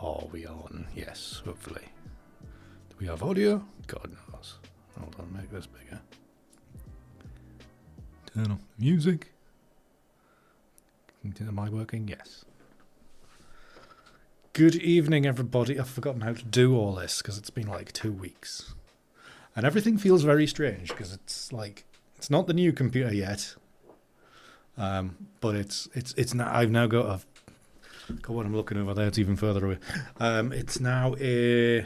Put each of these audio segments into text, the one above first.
Are we on? Yes, hopefully. Do we have audio? God knows. Hold on, make this bigger. Turn off the music. Am I working? Yes. Good evening, everybody. I've forgotten how to do all this because it's been like 2 weeks. And everything feels very strange because it's like, it's not the new computer yet. But it's now, I've now got a, God, what I'm looking over there, it's even further away. It's now a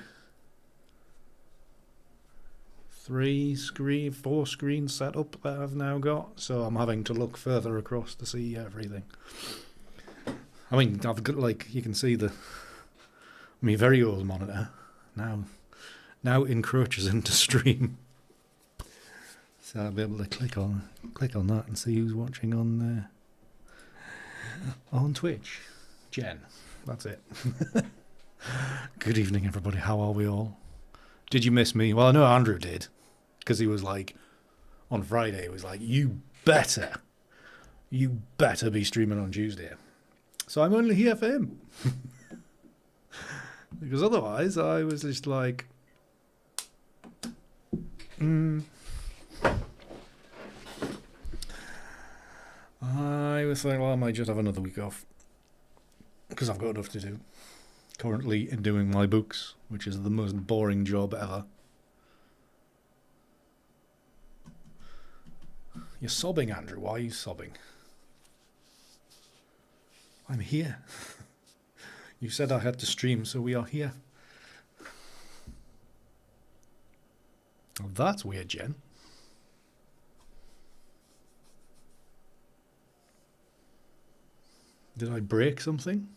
4 screen setup that I've now got. So I'm having to look further across to see everything. I mean, I've got, like, you can see my very old monitor now encroaches into stream. So I'll be able to click on that and see who's watching on Twitch. Jen, that's it. Good evening, everybody. How are we all? Did you miss me? Well, I know Andrew did, because he was like, on Friday, he was like, you better be streaming on Tuesday. So I'm only here for him. Because otherwise, I was just like, I was like, well, I might just have another week off. Because I've got enough to do. Currently in doing my books, which is the most boring job ever. You're sobbing, Andrew. Why are you sobbing? I'm here. You said I had to stream, so we are here. Oh, that's weird, Jen. Did I break something?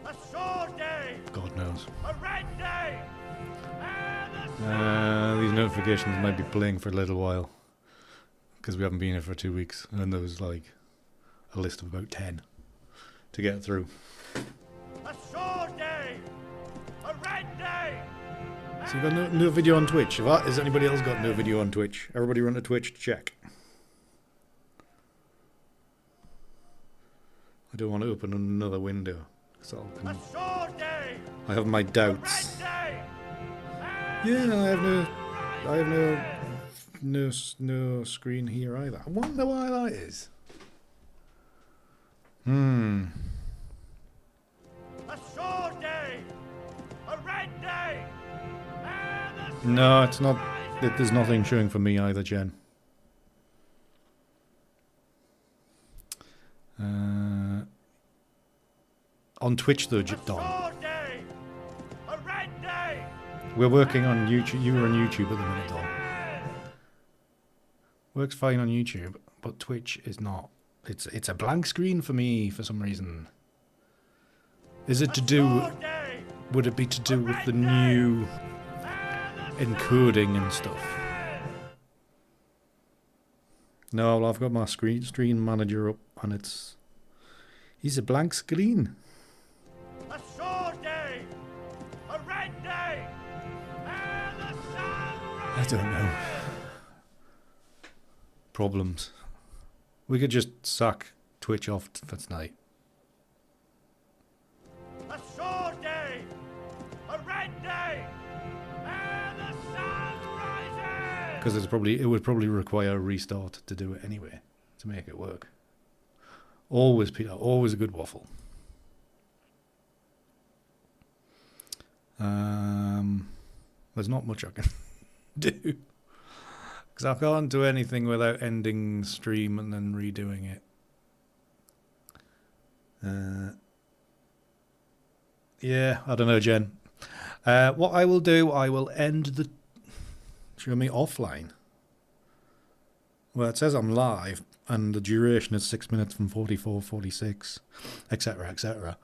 A sword day. God knows. A red day. These notifications might be playing for a little while. Because we haven't been here for 2 weeks. And there was like a list of about 10 to get through. A sword day. A red day. So you've got no video on Twitch. Has anybody else got no video on Twitch? Everybody run to Twitch to check. I don't want to open another window. So I have my doubts. Yeah, I have no screen here either. I wonder why that is. A sword day. A red day. No, it's not. There's nothing showing for me either, Jen. On Twitch though, Don. We're working on YouTube. You were on YouTube at the minute, Don. Works fine on YouTube, but Twitch is not. It's a blank screen for me for some reason. Is it to do? Would it be to do with the new encoding and stuff? No, well, I've got my stream manager up, and he's a blank screen. A sword day. A red day. And the sun I don't know. Problems. We could just sack Twitch off for tonight. A sword day. A red day. And the sun rises. Because it would probably require a restart to do it anyway, to make it work. Always, Peter, always a good waffle. There's not much I can do. Because I can't do anything without ending stream and then redoing it. Yeah, I don't know, Jen. What I will do, I will end the... Show me offline. Well, it says I'm live, and the duration is 6 minutes from 44, 46, etc., etc.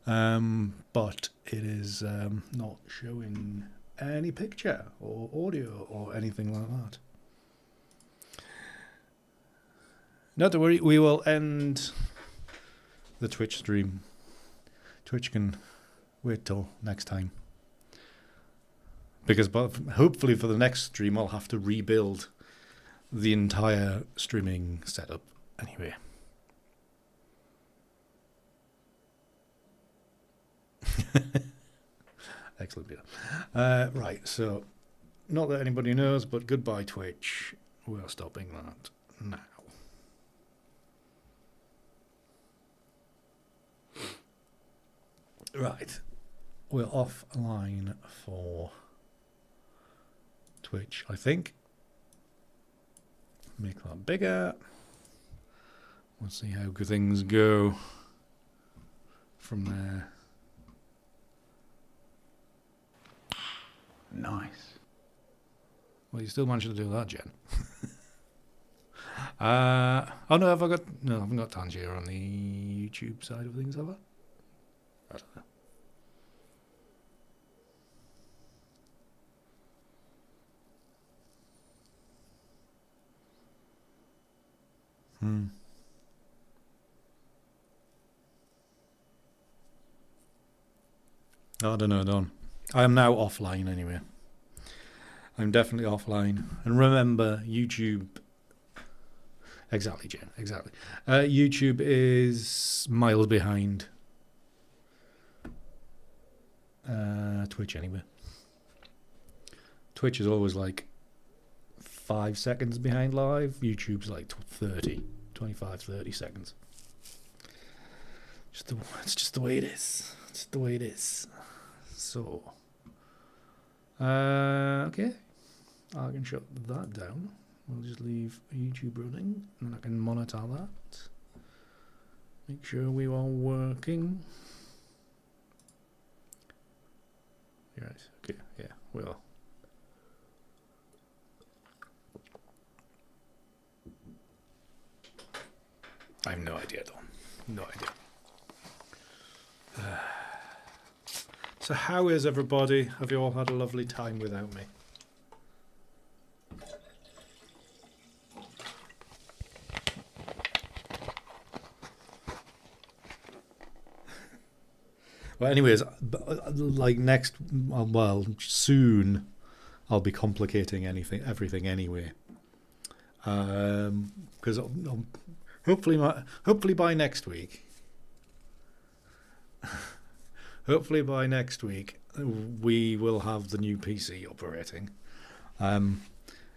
But it is not showing any picture or audio or anything like that. Not to worry, we will end the Twitch stream. Twitch can wait till next time. Because hopefully for the next stream I'll have to rebuild the entire streaming setup anyway. Excellent, Peter. Right, so not that anybody knows, but goodbye Twitch. We're stopping that now. Right, we're offline for Twitch, I think. Make that bigger. We'll see how good things go from there. Nice. Well, you still managed to do that, Jen. Oh no, I haven't got Tangier on the YouTube side of things, have I? I don't know. I don't know, Don. I am now offline anyway. I'm definitely offline. And remember, YouTube... Exactly, Jen, exactly. YouTube is miles behind Twitch anyway. Twitch is always like 5 seconds behind live. YouTube's like 25, 30 seconds. It's just the way it is. It's the way it is. So, okay, I can shut that down. We'll just leave YouTube running, and I can monitor that. Make sure we are working. Right, okay, yeah, well. I have no idea, Don. No idea. So how is everybody? Have you all had a lovely time without me? Well, anyways, like soon I'll be complicating everything anyway. Because hopefully by next week. Hopefully by next week we will have the new PC operating.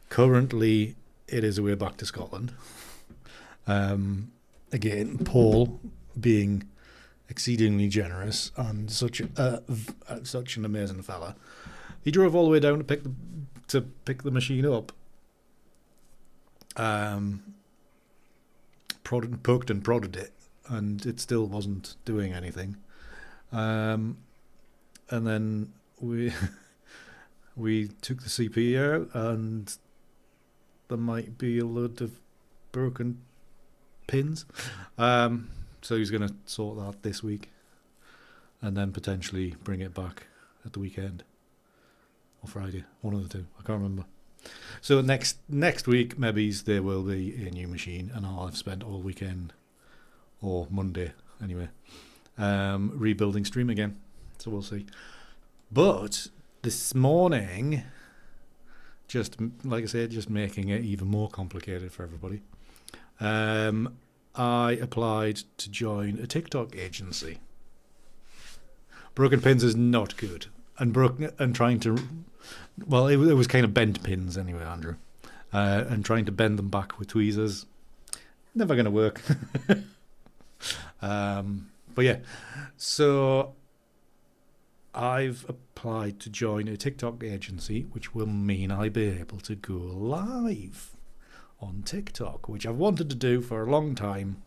Currently it is away back to Scotland. Again, Paul being exceedingly generous and such an amazing fella. He drove all the way down to pick the machine up. Poked and prodded it, and it still wasn't doing anything. And then we took the CPU out, and there might be a load of broken pins. So he's going to sort that this week, and then potentially bring it back at the weekend or Friday, one of the two. I can't remember. So next week, maybe there will be a new machine, and I'll have spent all weekend or Monday anyway. Rebuilding stream again, so we'll see. But this morning, just like I said, just making it even more complicated for everybody, I applied to join a TikTok agency. Broken pins is not good, and trying to, well, it was kind of bent pins anyway, Andrew, and trying to bend them back with tweezers, never going to work. But yeah, so I've applied to join a TikTok agency, which will mean I'll be able to go live on TikTok, which I've wanted to do for a long time,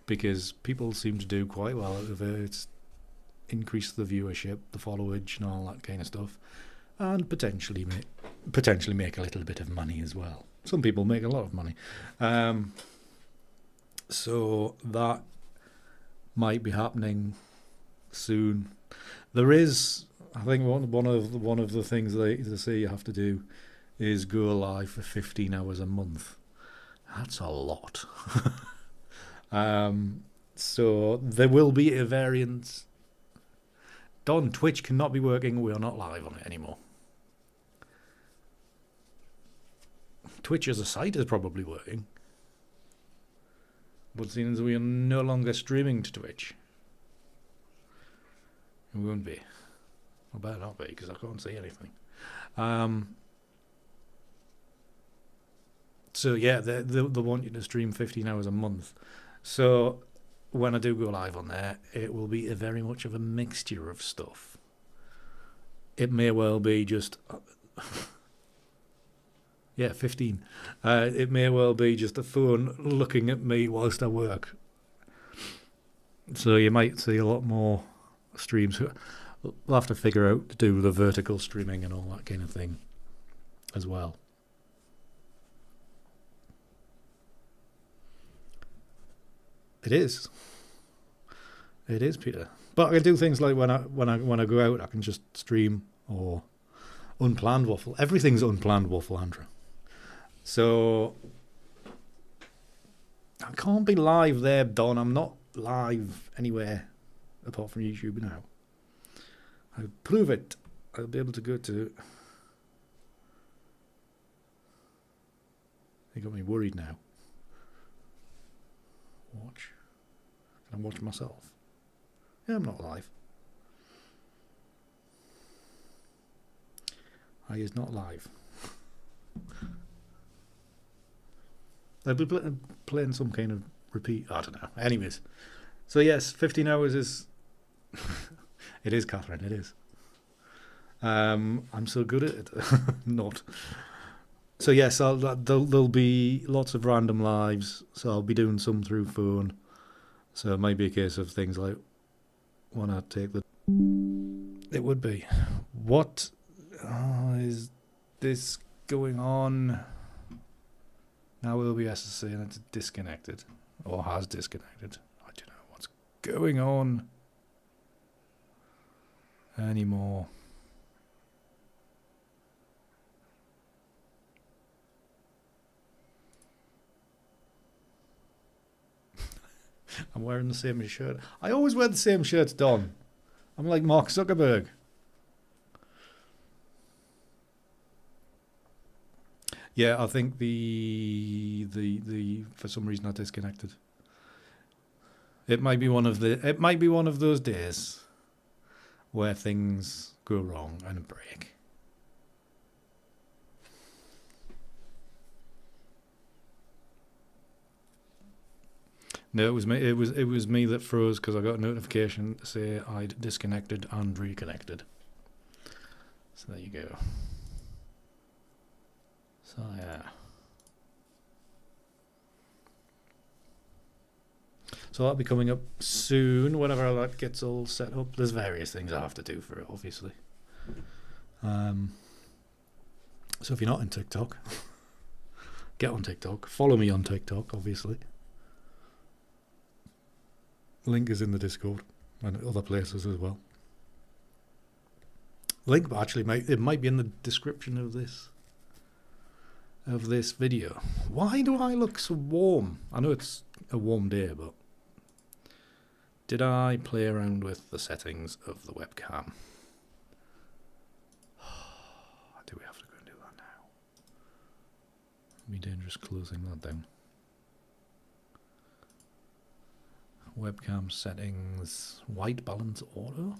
because people seem to do quite well out of it. It's increased the viewership, the followage, and all that kind of stuff, and potentially make a little bit of money as well. Some people make a lot of money. So that might be happening soon. There is, I think, one of the things they say you have to do is go live for 15 hours a month. That's a lot. So there will be a variance. Don, Twitch cannot be working. We are not live on it anymore. Twitch as a site is probably working, but seeing as we are no longer streaming to Twitch, It won't be. I better not be, because I can't see anything. So yeah, they want you to stream 15 hours a month. So when I do go live on there, it will be very much of a mixture of stuff. It may well be just... yeah, 15. It may well be just a phone looking at me whilst I work. So you might see a lot more streams. We'll have to figure out to do the vertical streaming and all that kind of thing as well. It is, Peter. But I can do things like when I go out, I can just stream, or unplanned waffle. Everything's unplanned waffle, Andrew. So I can't be live there, Don. I'm not live anywhere apart from YouTube now. I'll prove it. I'll be able to go to... They got me worried now. Watch. Can I watch myself? Yeah, I'm not live. I is not live. I'll be playing some kind of repeat. I don't know. Anyways. So yes, 15 hours is... It is, Catherine, it is. I'm so good at it. Not. So yes, there'll be lots of random lives. So I'll be doing some through phone. So it might be a case of things like when I take the... It would be. What is this going on? Now OBS is saying it's disconnected. Or has disconnected. I don't know what's going on anymore. I'm wearing the same shirt. I always wear the same shirts, Don. I'm like Mark Zuckerberg. Yeah, I think the for some reason I disconnected. It might be one of those days where things go wrong and break. No, it was me. It was me that froze because I got a notification to say I'd disconnected and reconnected. So there you go. So yeah. So that'll be coming up soon, whenever that gets all set up. There's various things I have to do for it, obviously. So if you're not on TikTok, get on TikTok. Follow me on TikTok, obviously. Link is in the Discord and other places as well. Link actually might be in the description of this video. Why do I look so warm? I know it's a warm day, but did I play around with the settings of the webcam? Do we have to go and do that now? It'd be dangerous closing that down. Webcam settings, white balance auto,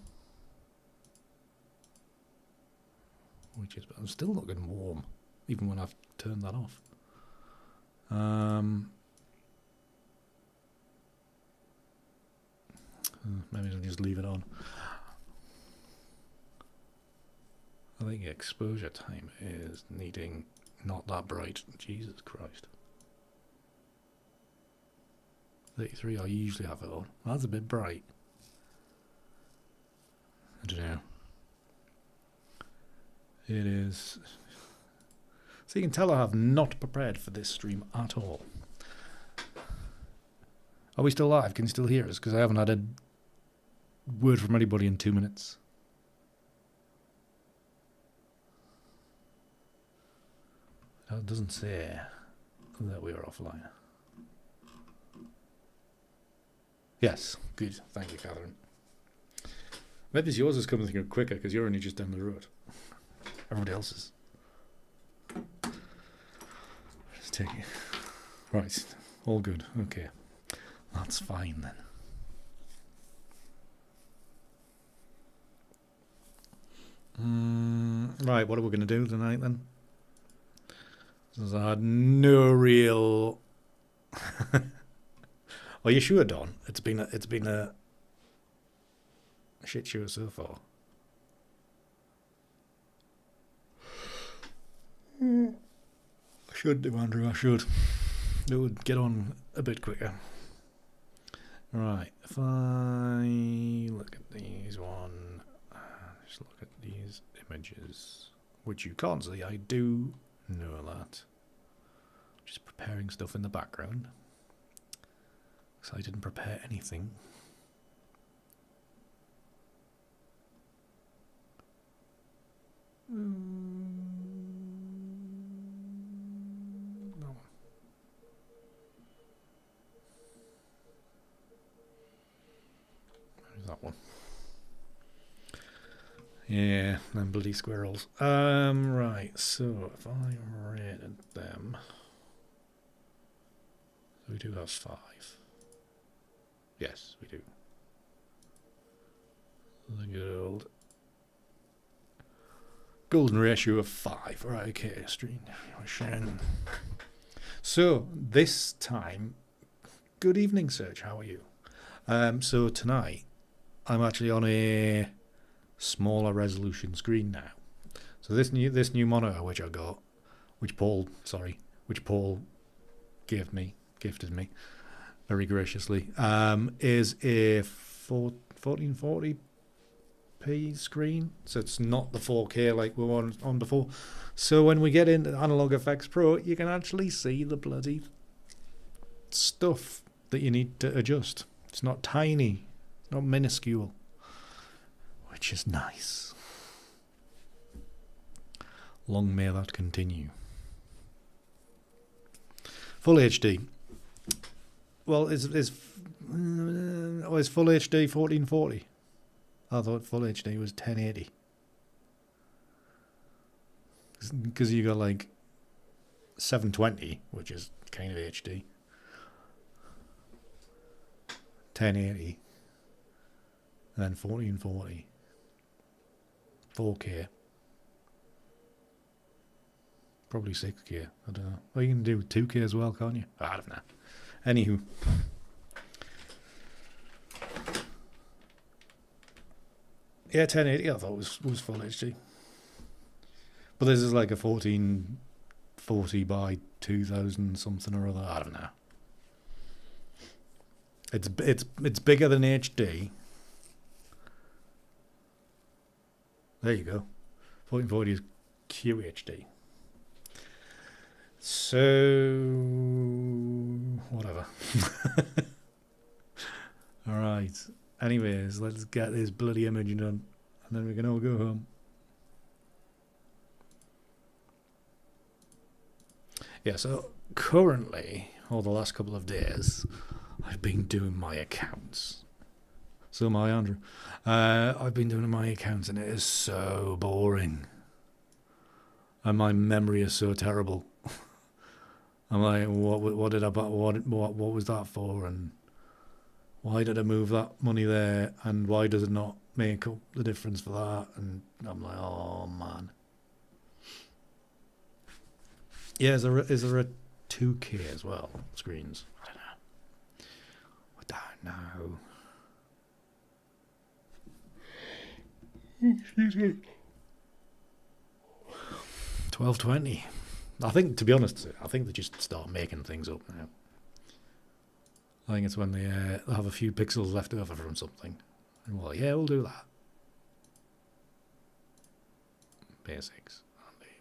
which is, I'm still looking warm, even when I've turned that off. Maybe I'll just leave it on. I think exposure time is needing not that bright. Jesus Christ. 33, I usually have it on. That's a bit bright. I don't know. It is... So you can tell I have not prepared for this stream at all. Are we still live? Can you still hear us? Because I haven't had a word from anybody in 2 minutes. It doesn't say that we are offline. Yes, good. Thank you, Catherine. Maybe yours is coming through quicker because you're only just down the road. Everybody else is. Just take it. Right, all good. Okay, that's fine then. Right, what are we going to do tonight then? Since I had no real... Are you sure, Don? It's been a shit show so far. I should do, Andrew, I should. It would get on a bit quicker. Right, if I look at these just look at these images, which you can't see, I do know that. Just preparing stuff in the background. Because I didn't prepare anything. No. There's that one. Yeah, them bloody squirrels. Right, so if I rated them... We do have 5. Yes, we do. The good old golden ratio of 5. Right, okay, stream. So, this time, good evening, Serge, how are you? So tonight, I'm actually on a smaller resolution screen now. So this new monitor which I got, which Paul gifted me very graciously, is a 1440p screen, so it's not the 4K like we were on before. So when we get into Analog Effects Pro, you can actually see the bloody stuff that you need to adjust. It's not tiny, it's not minuscule, which is nice. Long may that continue. Full HD. Well, is Full HD 1440? I thought Full HD was 1080. Because you got like 720, which is kind of HD. 1080. And then 1440. 4K. Probably 6K. I don't know. Well, you can do 2K as well, can't you? I don't know. Anywho. Yeah, 1080 I thought was full HD. But this is like a 1440 by 2000 something or other. I don't know. It's bigger than HD. There you go. 1440 is QHD. So whatever. All right. Anyways, let's get this bloody image done, and then we can all go home. Yeah. So currently, or the last couple of days, I've been doing my accounts. So am I, Andrew. I've been doing my accounts, and it is so boring, and my memory is so terrible. I'm like, what did I buy? What was that for? And why did I move that money there? And why does it not make up the difference for that? And I'm like, oh man. Yeah, is there a 2K as well? Screens? I don't know. Excuse me. 1220. I think, to be honest, I think they just start making things up now. I think it's when they have a few pixels left over from something. And well, yeah, we'll do that. Basics.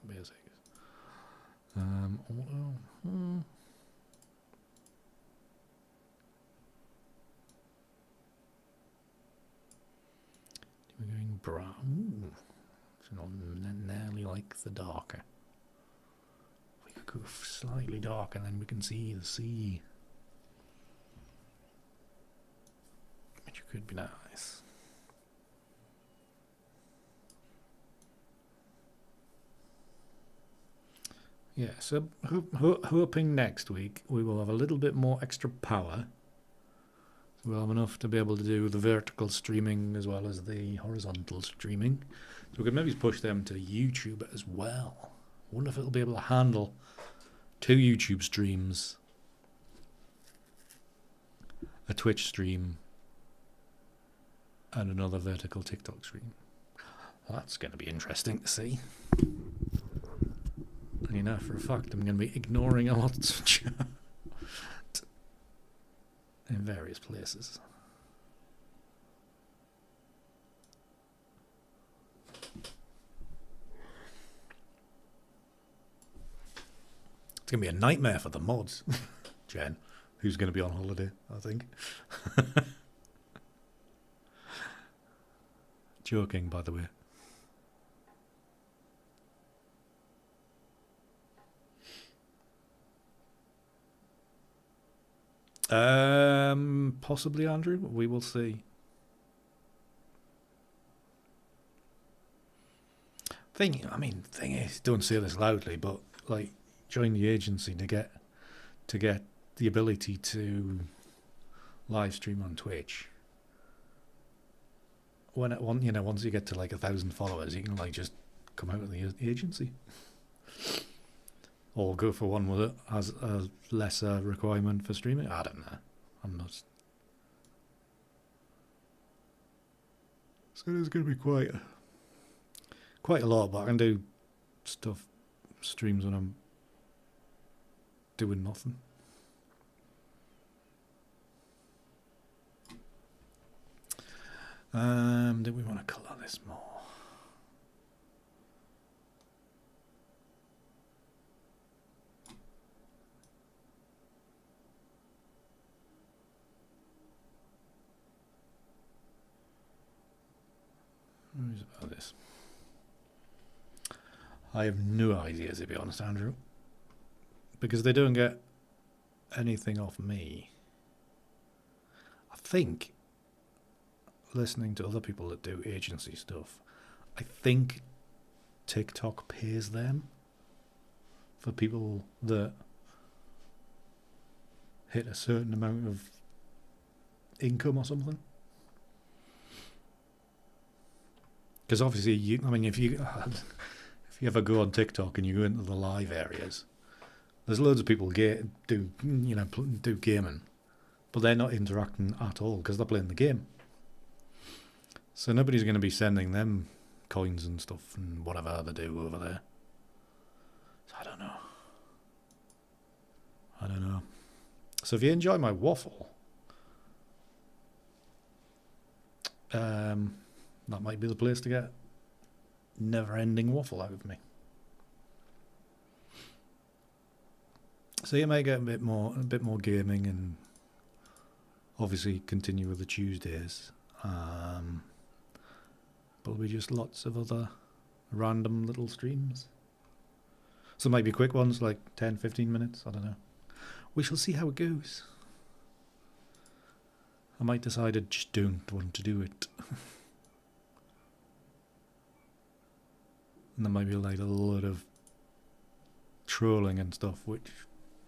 Basics. Auto. We're going brown. It's not nearly like the darker. We could go slightly darker, and then we can see the sea. Which could be nice. Yeah, so hoping next week we will have a little bit more extra power. We'll have enough to be able to do the vertical streaming as well as the horizontal streaming. So we could maybe push them to YouTube as well. I wonder if it'll be able to handle 2 YouTube streams, a Twitch stream, and another vertical TikTok stream. That's going to be interesting to see. And you know, for a fact, I'm going to be ignoring a lot of chat in various places. It's going to be a nightmare for the mods. Jen, who's going to be on holiday, I think. Joking, by the way. Possibly, Andrew. We will see. Thing is, don't say this loudly, but like, join the agency to get the ability to live stream on Twitch. Once you get to like 1,000 followers, you can like just come out of the agency, or go for one with it as a lesser requirement for streaming. I don't know. I'm not. So there's going to be quite a lot, but I can do streams when I'm doing nothing. Do we want to colour this more? Who's about this? I have no idea, to be honest, Andrew, because they don't get anything off me. I think, listening to other people that do agency stuff, I think TikTok pays them for people that hit a certain amount of income or something. Because obviously, if you ever go on TikTok and you go into the live areas, there's loads of people do gaming, but they're not interacting at all because they're playing the game. So nobody's going to be sending them coins and stuff and whatever they do over there. So I don't know. So if you enjoy my waffle, that might be the place to get never-ending waffle out of me. So you may get a bit more gaming, and obviously continue with the Tuesdays. But there'll be just lots of other random little streams. So it might be quick ones, like 10, 15 minutes, I don't know. We shall see how it goes. I might decide I just don't want to do it. And there might be like a lot of trolling and stuff, which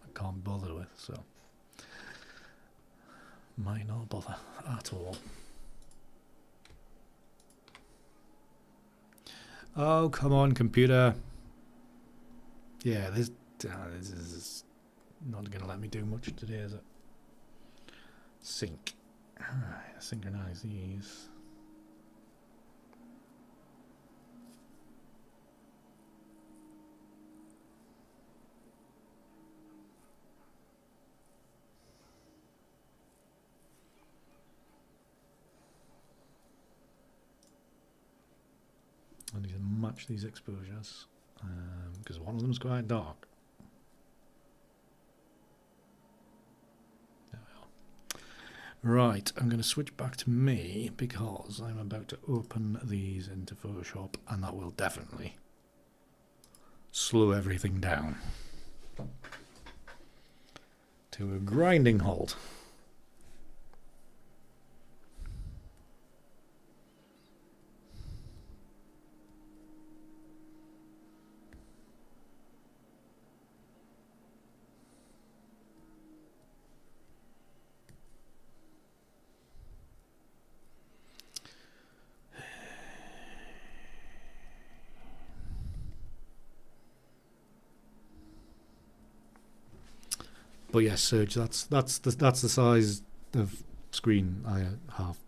I can't bother with, so might not bother at all. Oh, come on, computer. Yeah, this is not going to let me do much today, is it? Sync. Synchronize these. I need to match these exposures because one of them is quite dark. There we are. Right, I'm going to switch back to me because I'm about to open these into Photoshop, and that will definitely slow everything down to a grinding halt. But yes, Surge. That's the size of screen I have.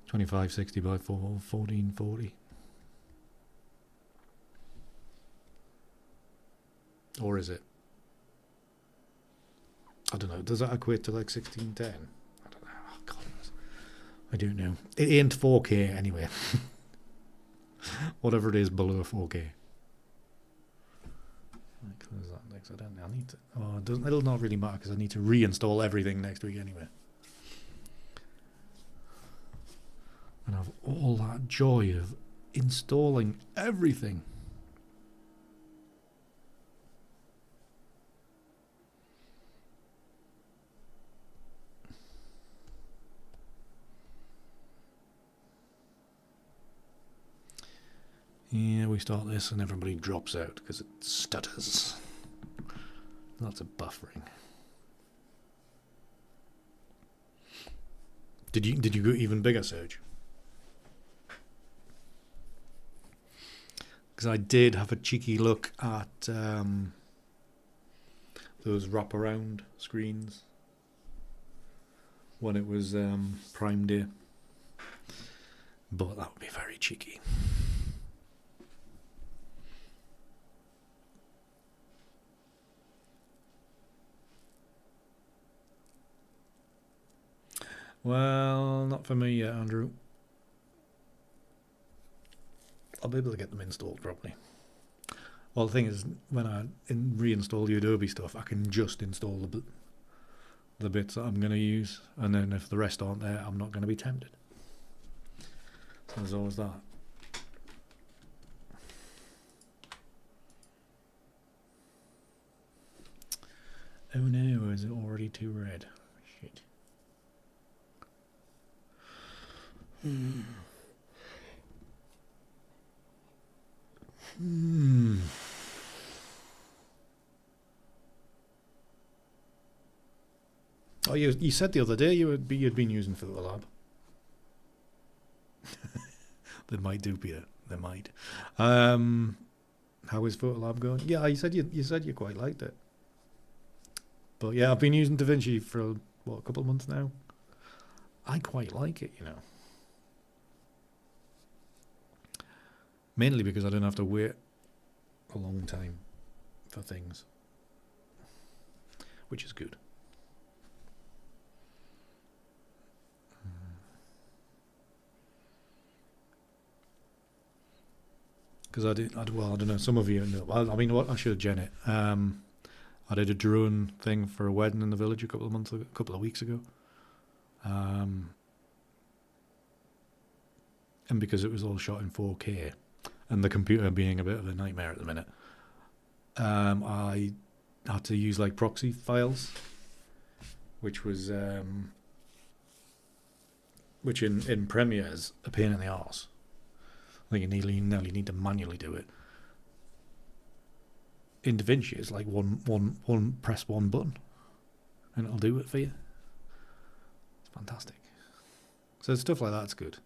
2560 by 1440. Or is it? I don't know. Does that equate to like 1610? I don't know. Oh, God, I don't know. It ain't 4K anyway. Whatever it is below 4K. Close that next. I don't know. I need to. Oh, it'll not really matter because I need to reinstall everything next week anyway. And have all that joy of installing everything. Yeah, we start this and everybody drops out because it stutters. Lots of buffering. Did you go even bigger, Serge? Because I did have a cheeky look at those wraparound screens when it was Prime Day, but that would be very cheeky. Well, not for me yet, Andrew. I'll be able to get them installed properly. Well, the thing is, when I reinstall the Adobe stuff, I can just install the bits that I'm going to use, and then if the rest aren't there, I'm not going to be tempted. So there's always that. Oh no, is it already too red? Shit. Oh, you said the other day you'd been using PhotoLab. They might do, Peter. They might. How is PhotoLab going? Yeah, you said you quite liked it. But yeah, I've been using DaVinci for a couple of months now. I quite like it, you know. Mainly because I don't have to wait a long time for things, which is good. Because I don't know, some of you know. Well, I mean, what I should have gen it. I did a drone thing for a wedding in the village a couple of weeks ago. And because it was all shot in 4K, and the computer being a bit of a nightmare at the minute, I had to use like proxy files, which was which in Premiere is a pain in the arse. I think you nearly need to manually do it. In DaVinci, it's like one press one button, and it'll do it for you. It's fantastic. So stuff like that's good.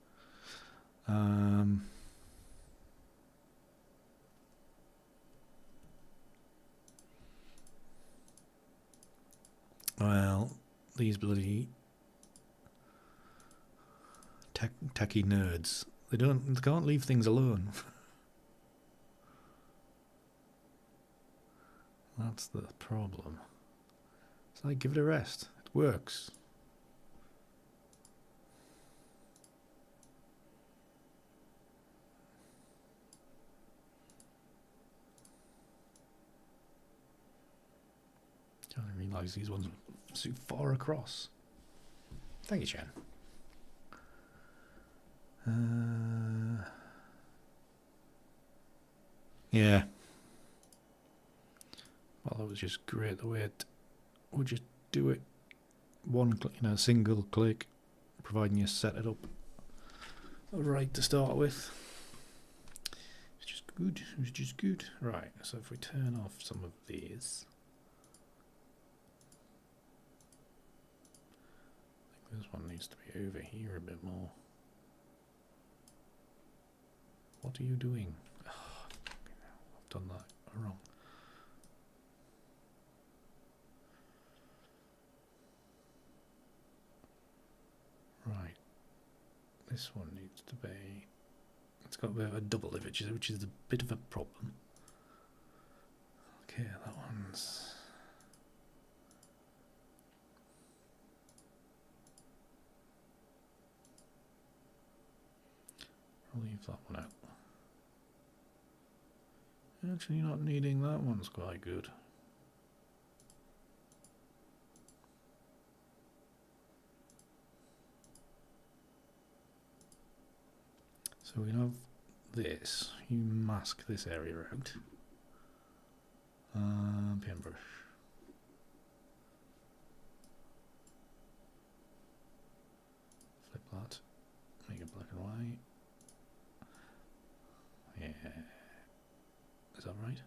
Well, these bloody techie nerds, they can't leave things alone. That's the problem. It's like, give it a rest. It works. I didn't realise these ones were so far across. Thank you, Chen. Yeah. Well, that was just great the way it would just do it one click, single click, providing you set it up right to start with. It's just good. It was just good. Right. So if we turn off some of these, I think this one needs to be over here a bit more. What are you doing? Oh, I've done that wrong. This one needs to be... It's got a bit of a double image, which is a bit of a problem. Okay, that one's... I'll leave that one out. Actually, not needing that one's quite good. So we have this. You mask this area out. Paintbrush. Flip that. Make it black and white. Yeah. Is that right?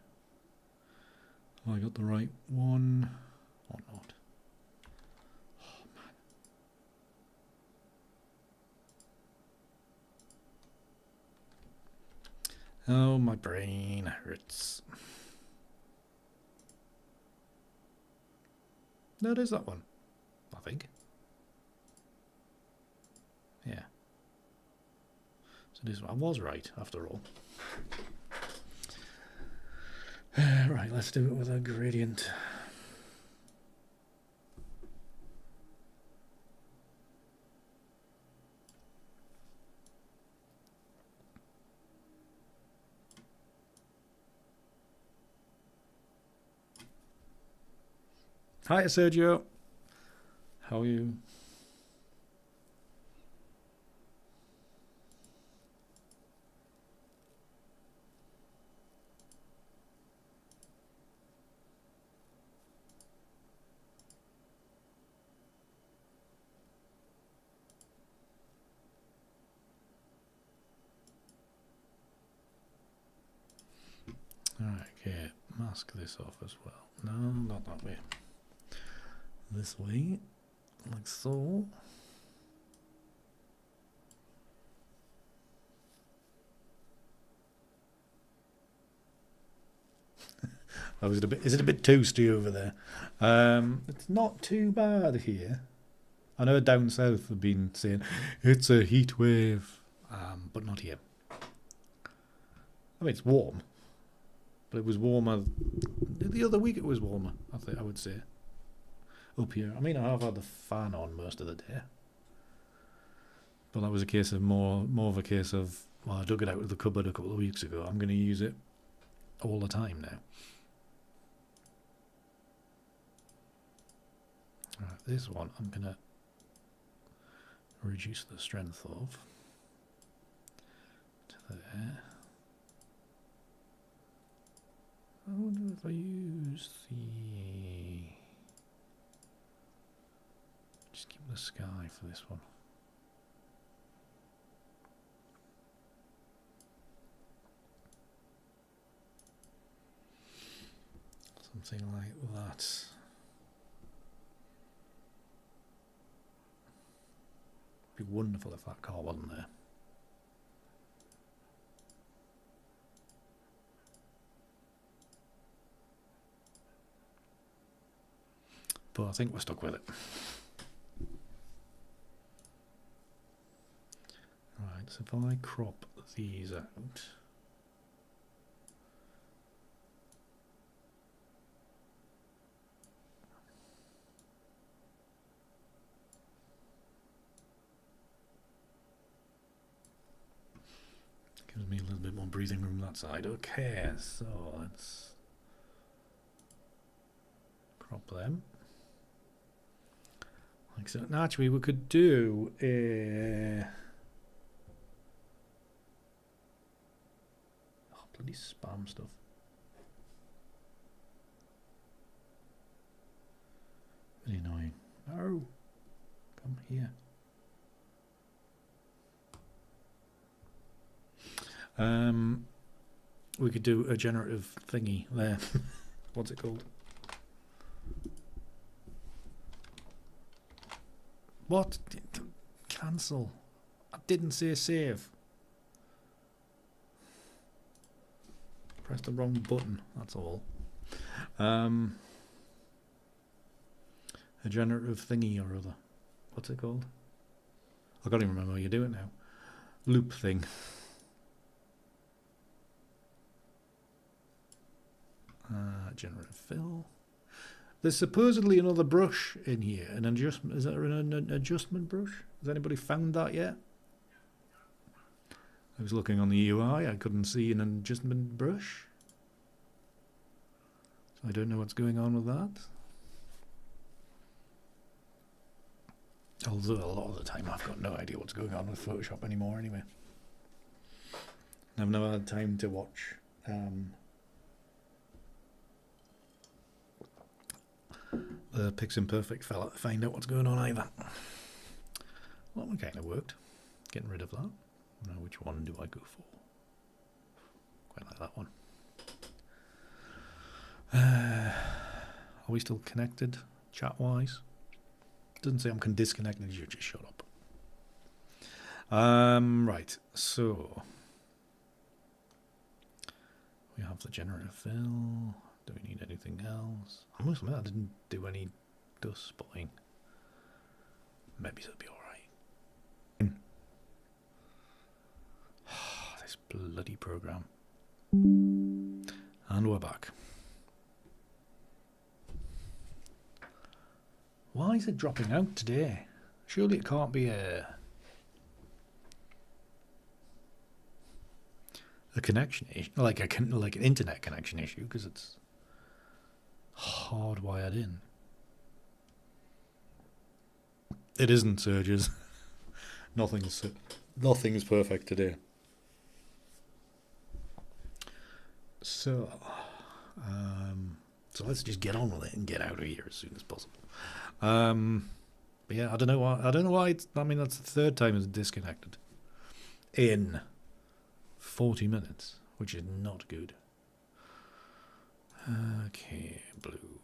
Have I got the right one or not? Oh man. Oh, my brain hurts. No, it is that one, I think. Yeah. So this one, I was right after all. Right, let's do it with a gradient. Hi, Sergio. How are you? Alright, okay, mask this off as well. No, not that way. This way, like so. Oh, is it a bit toasty over there? It's not too bad here. I know down south have been saying it's a heat wave, but not here. I mean, it's warm, but it was warmer the other week. It was warmer, I would say. Up here, I mean, I have had the fan on most of the day, but that was a case of more of a case of, well, I dug it out of the cupboard a couple of weeks ago. I'm going to use it all the time now. Right, this one I'm going to reduce the strength of to there. I wonder if I use the... Just keep the sky for this one. Something like that. It'd be wonderful if that car wasn't there. But I think we're stuck with it. Right, so if I crop these out, gives me a little bit more breathing room that side. Okay, so let's crop them. Like so. Now, actually, we could do a... Oh, bloody spam stuff. Really annoying. No! Come here. We could do a generative thingy there. What's it called? What? Cancel. I didn't say save. Pressed the wrong button, that's all. A generative thingy or other. What's it called? I can't even remember how you do it now. loop thing. Generative fill. There's supposedly another brush in here. An adjustment. Is there an adjustment brush? Has anybody found that yet? I was looking on the UI. I couldn't see an adjustment brush. So I don't know what's going on with that. Although a lot of the time I've got no idea what's going on with Photoshop anymore anyway. I've never had time to watch the Piximperfect fella to find out what's going on either. Well, that kind of worked. Getting rid of that. Now which one do I go for? Quite like that one. Are we still connected chat-wise? Doesn't say I'm disconnected. You just shut up. Right. So we have the generative fill. Do we need anything else? I must admit I didn't do any dust spotting. Maybe it'll be alright. This bloody program. And we're back. Why is it dropping out today? Surely it can't be a connection issue, like an internet connection issue, because it's hardwired in. It isn't, Surges. Nothing's perfect today. So let's just get on with it and get out of here as soon as possible. But yeah, I don't know why it's, I mean, that's the third time it's disconnected in 40 minutes, which is not good. Okay, blue.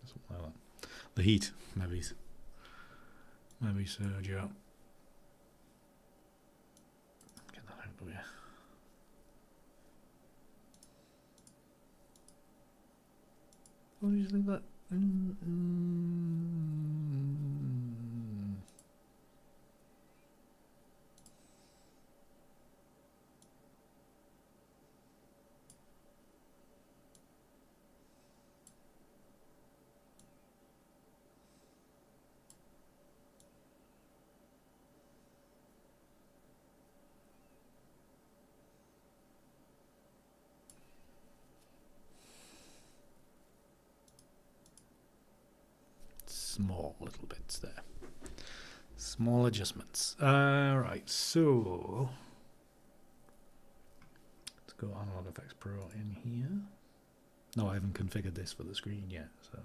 Something like that. The heat, maybe surge out. Get that out of the way. What do you think that? Small little bits there. Small adjustments. Right, so let's go on Effects Pro in here. No, I haven't configured this for the screen yet, so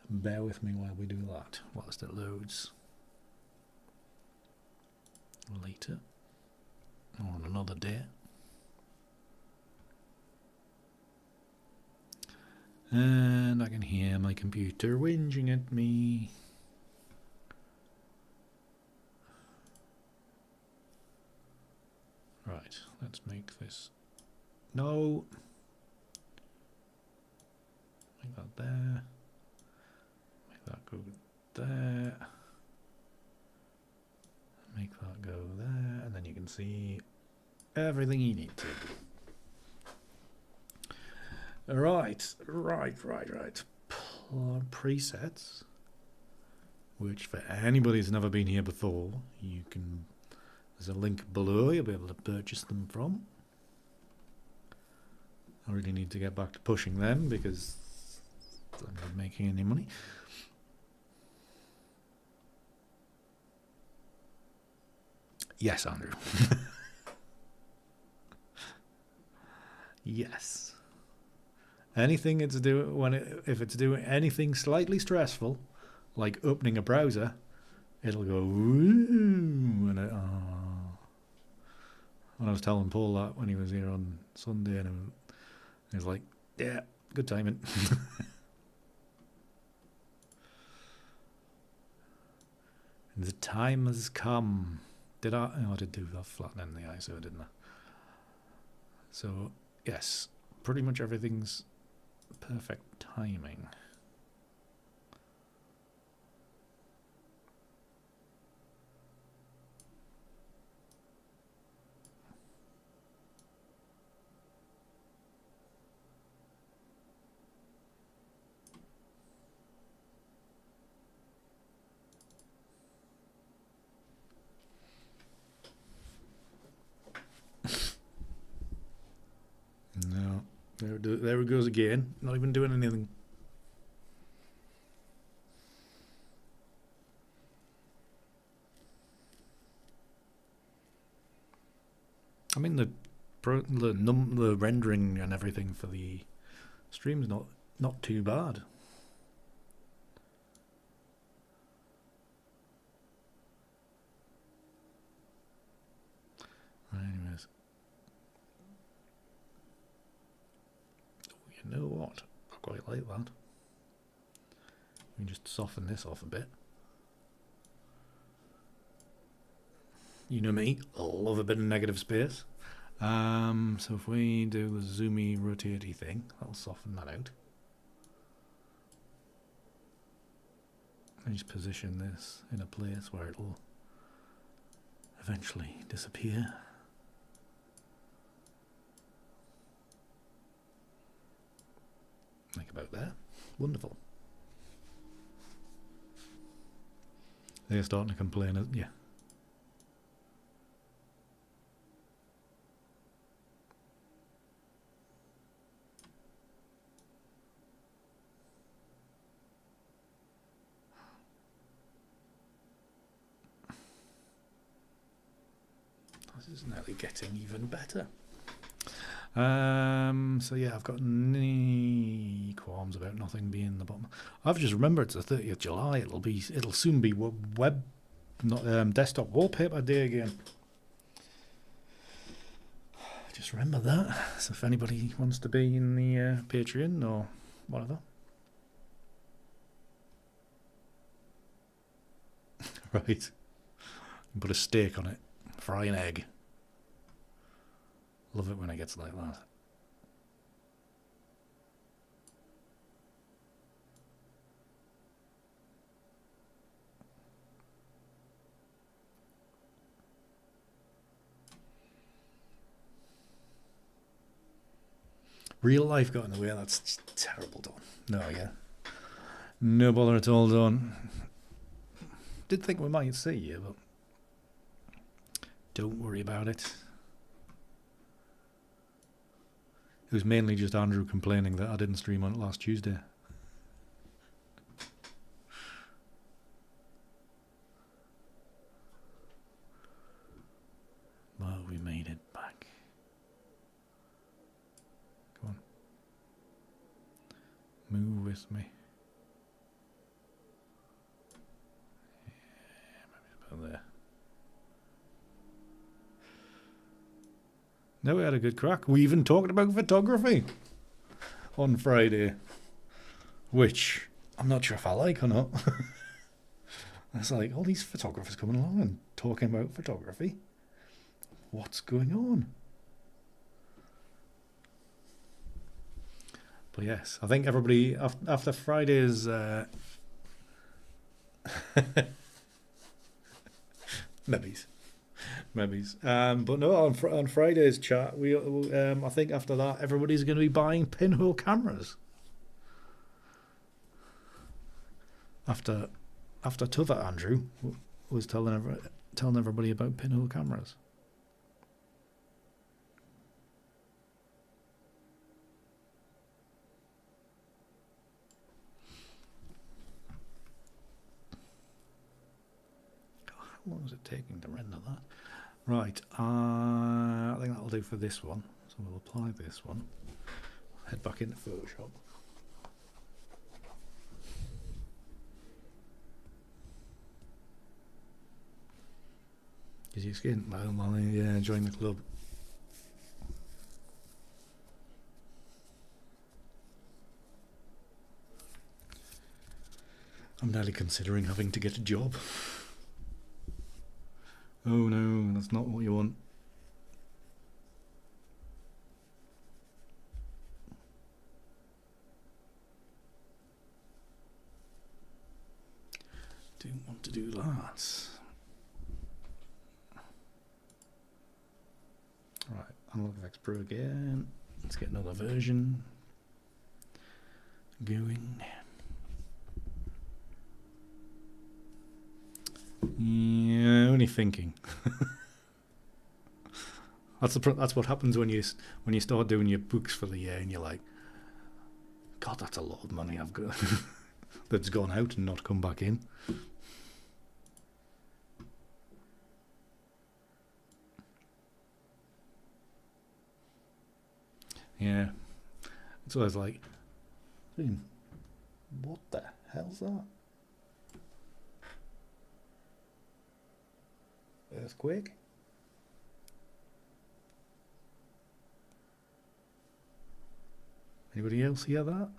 bear with me while we do that, whilst it loads later or on another day. And I can hear my computer whinging at me. Right, let's make this. No. Make that there. Make that go there. Make that go there. And then you can see everything you need to. Right. Presets, which for anybody who's never been here before, you can, there's a link below, you'll be able to purchase them from. I really need to get back to pushing them because I'm not making any money. Yes, Andrew. Yes. Anything it's doing if it's doing anything slightly stressful, like opening a browser, it'll go woo, and when I was telling Paul that when he was here on Sunday, and he was like, "Yeah, Good timing. The time has come. Did I? Oh, I did do that flattening the ISO, didn't I? So, yes, pretty much everything's perfect timing. No, there it goes again. Not even doing anything. I mean the rendering and everything for the stream's not too bad. Anyways, you know what? I quite like that. We can just soften this off a bit. You know me, I love a bit of negative space. So if we do the zoomy, rotatey thing, that'll soften that out. And just position this in a place where it'll eventually disappear. Like about there. Wonderful. They're starting to complain, yeah. This is nearly getting even better. So yeah, I've got any qualms about nothing being the bottom. I've just remembered it's the 30th of July. It'll soon be web, not desktop wallpaper day again. Just remember that. So if anybody wants to be in the Patreon or whatever. Right. Put a steak on it. Fry an egg. Love it when it gets like that. Real life got in the way. That's just terrible, Don. No, yeah. No bother at all, Don. Did think we might see you, but don't worry about it. It was mainly just Andrew complaining that I didn't stream on it last Tuesday. Well, we made it back. Come on. Move with me. Yeah, maybe about there. No, we had a good crack. We even talked about photography on Friday, which I'm not sure if I like or not. It's like all these photographers coming along and talking about photography. What's going on? But yes, I think everybody after Friday's maybe. But no, on Friday's chat, I think after that, everybody's going to be buying pinhole cameras. After T'other Andrew was telling everybody about pinhole cameras. How long is it taking to render that? Right, I think that'll do for this one. So we'll apply this one. Head back into Photoshop. Is your skin? Well, yeah, join the club. I'm nearly considering having to get a job. Oh no, that's not what you want. Didn't want to do that. Right, unlock Vex Pro again. Let's get another version going. Yeah, only thinking. That's what happens when you start doing your books for the year, and you're like, God, that's a lot of money I've got that's gone out and not come back in. Yeah, it's always like, what the hell's that? Earthquake? Anybody else hear that?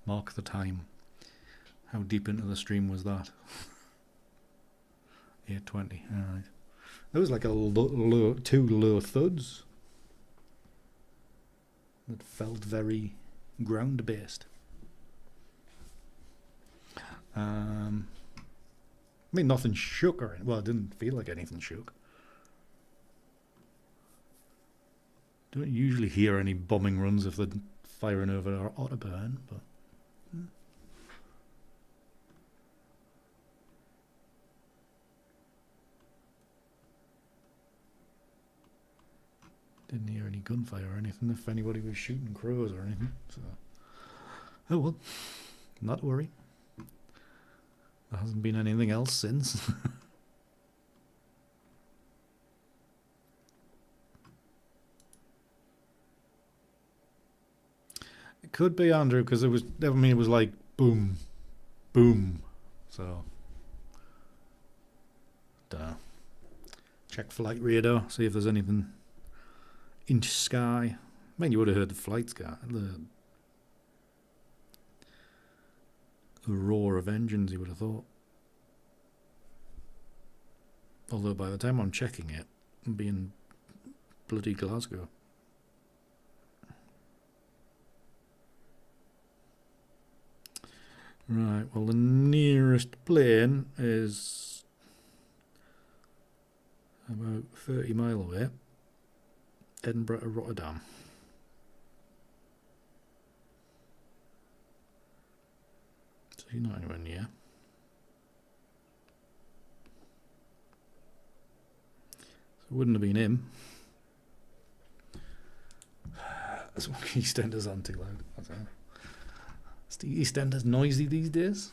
Mark the time. How deep into the stream was that? 8:20. Alright. That was like two low thuds that felt very ground based. I mean, nothing shook or anything. Well, it didn't feel like anything shook. Don't usually hear any bombing runs if they're firing over our Otterburn, but didn't hear any gunfire or anything if anybody was shooting crows or anything. So, oh well, not to worry. There hasn't been anything else since. It could be, Andrew, because it was like boom, boom. So, check flight radar, see if there's anything in sky. I mean, you would have heard the flight sky, the roar of engines, you would have thought. Although by the time I'm checking it, I'm being bloody Glasgow. Right, well, the nearest plane is about 30 mile away. Edinburgh to Rotterdam. So he's not anywhere near. So it wouldn't have been him. That's what EastEnders aren't too loud. That's all. Is the EastEnders noisy these days?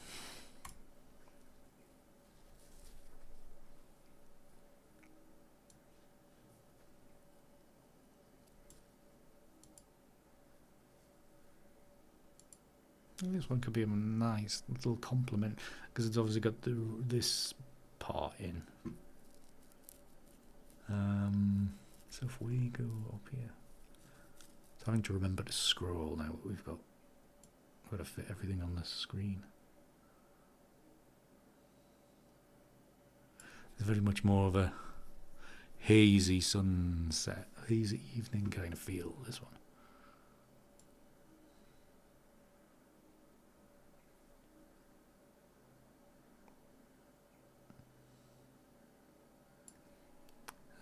This one could be a nice little compliment because it's obviously got this part in. So if we go up here, trying to remember to scroll now. We've got to fit everything on the screen. It's very much more of a hazy sunset, hazy evening kind of feel. This one.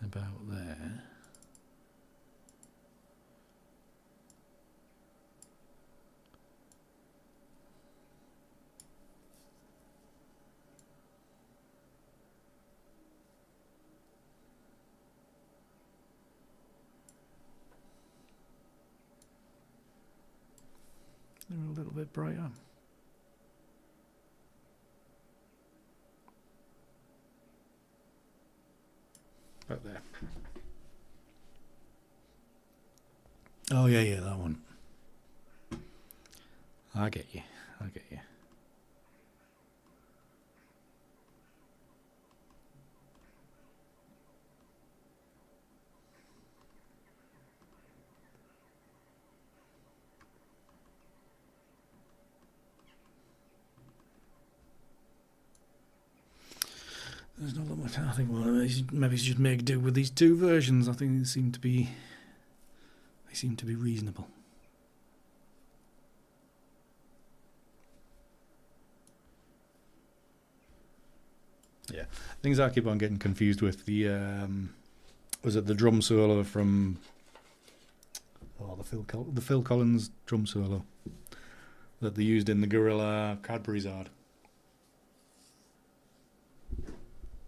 About there. They're a little bit brighter. About there. Oh yeah, that one. I get you. I think well, maybe he's just make do with these two versions. I think they seem to be reasonable. Yeah, things I keep on getting confused with the was it the drum solo from the Phil Collins drum solo that they used in the Gorilla Cadbury's ad.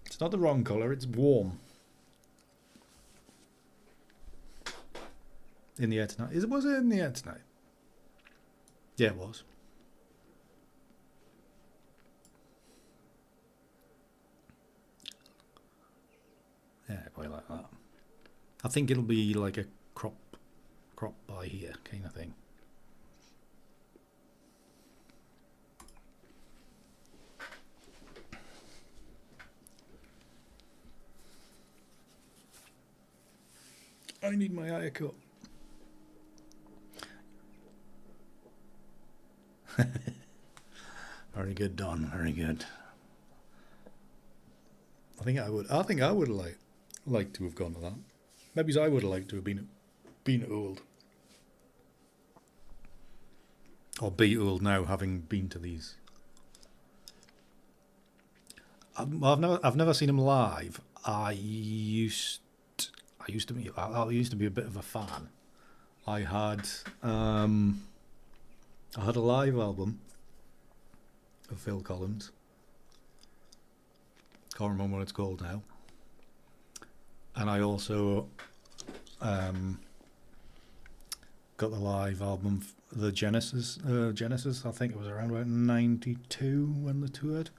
It's not the wrong colour, it's warm. In the air tonight. Was it in the air tonight? Yeah, it was. Yeah, quite like that. I think it'll be like a crop by here kind of thing. I need my eye cut. Very good, Don. Very good. I think I would like to have gone to that. Maybe I would have liked to have been old, or be old now, having been to these. I've never seen him live. I used to be a bit of a fan. I had a live album of Phil Collins. Can't remember what it's called now. And I also got the live album, the Genesis. I think it was around about '92 when they toured.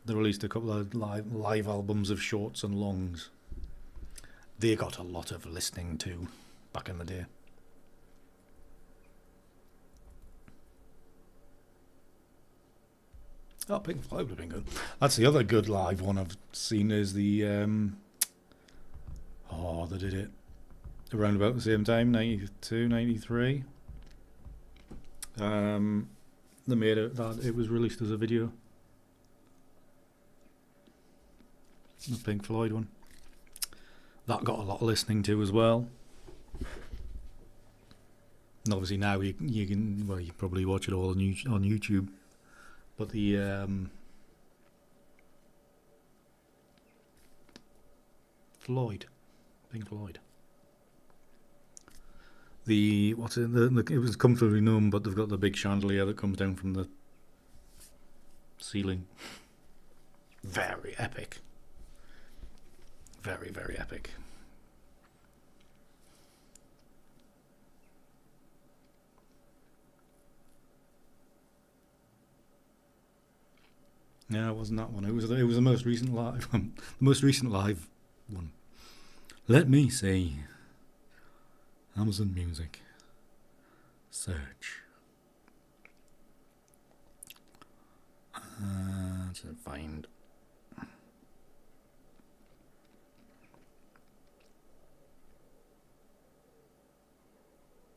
They released a couple of live albums of shorts and longs. They got a lot of listening to back in the day. Oh, Pink Floyd would have been good. That's the other good live one I've seen is the... they did it around about the same time, 92, 93. They made it that it was released as a video. The Pink Floyd one. That got a lot of listening to as well. And obviously now you can you probably watch it all on YouTube. But the Pink Floyd. It was comfortably numb, but they've got the big chandelier that comes down from the ceiling. Very epic. Very, very epic. No, it wasn't that one. It was the most recent live one. The most recent live one. Let me see. Amazon Music. Search. To find.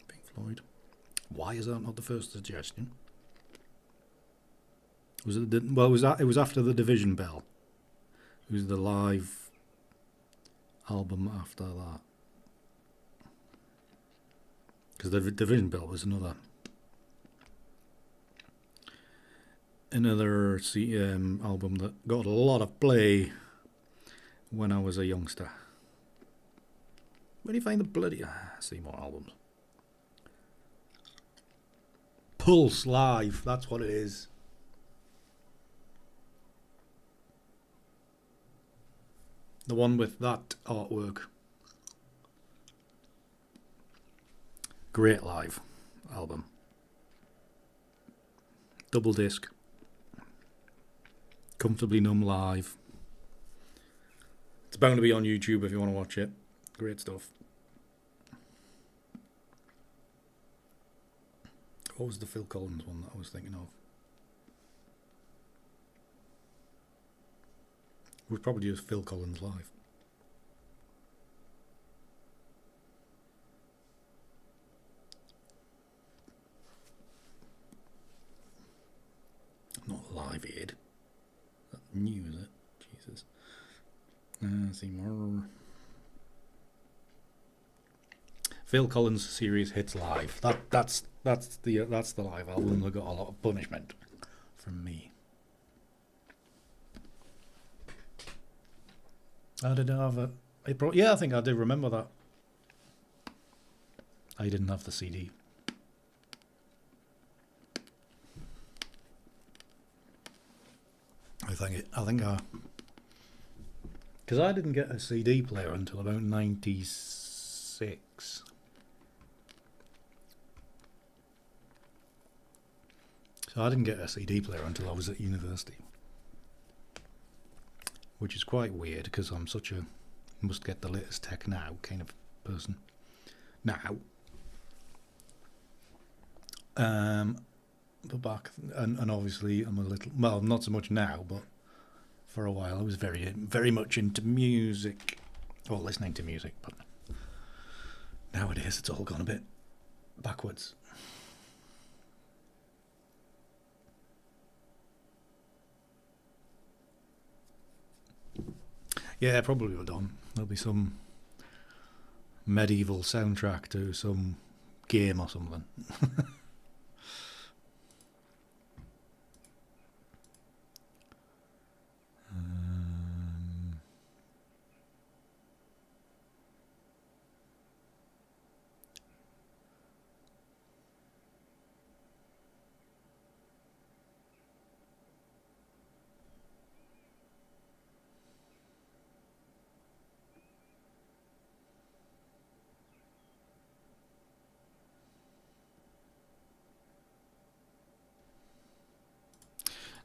Pink Floyd. Why is that not the first suggestion? Was it it was after the Division Bell. It was the live album after that. Because the Division Bell was another album that got a lot of play when I was a youngster. Where do you find the bloody Seymour albums? Pulse Live, that's what it is. The one with that artwork. Great live album. Double disc. Comfortably Numb live. It's bound to be on YouTube if you want to watch it. Great stuff. What was the Phil Collins one that I was thinking of? It was probably just Phil Collins live. Not Live Aid. Is that new, is it? Jeez. Jesus. See more. Phil Collins' series hits live. That's the live album that got a lot of punishment from me. I didn't have a. Yeah, I think I do remember that. I didn't have the CD. Because I didn't get a CD player until about 96. So I didn't get a CD player until I was at university. Which is quite weird because I'm such a must get the latest tech now kind of person. Now. But back, and obviously I'm a little, well, not so much now, but for a while I was very much into music, or listening to music, but nowadays it's all gone a bit backwards. Yeah, probably will done. There'll be some medieval soundtrack to some game or something.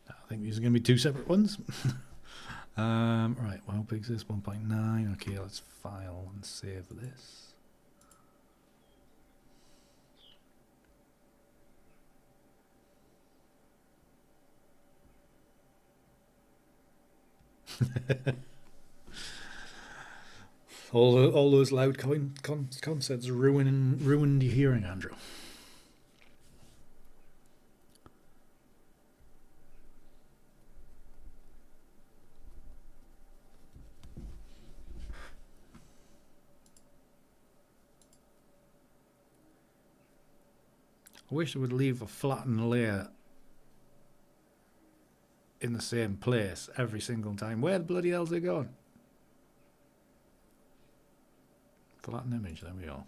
I think these are going to be two separate ones. Right, well, how big is this? 1.9. Okay, let's file and save this. all those loud concerts ruined your hearing, Andrew. I wish I would leave a flattened layer in the same place every single time. Where the bloody hell's it gone? Flatten image, there we go.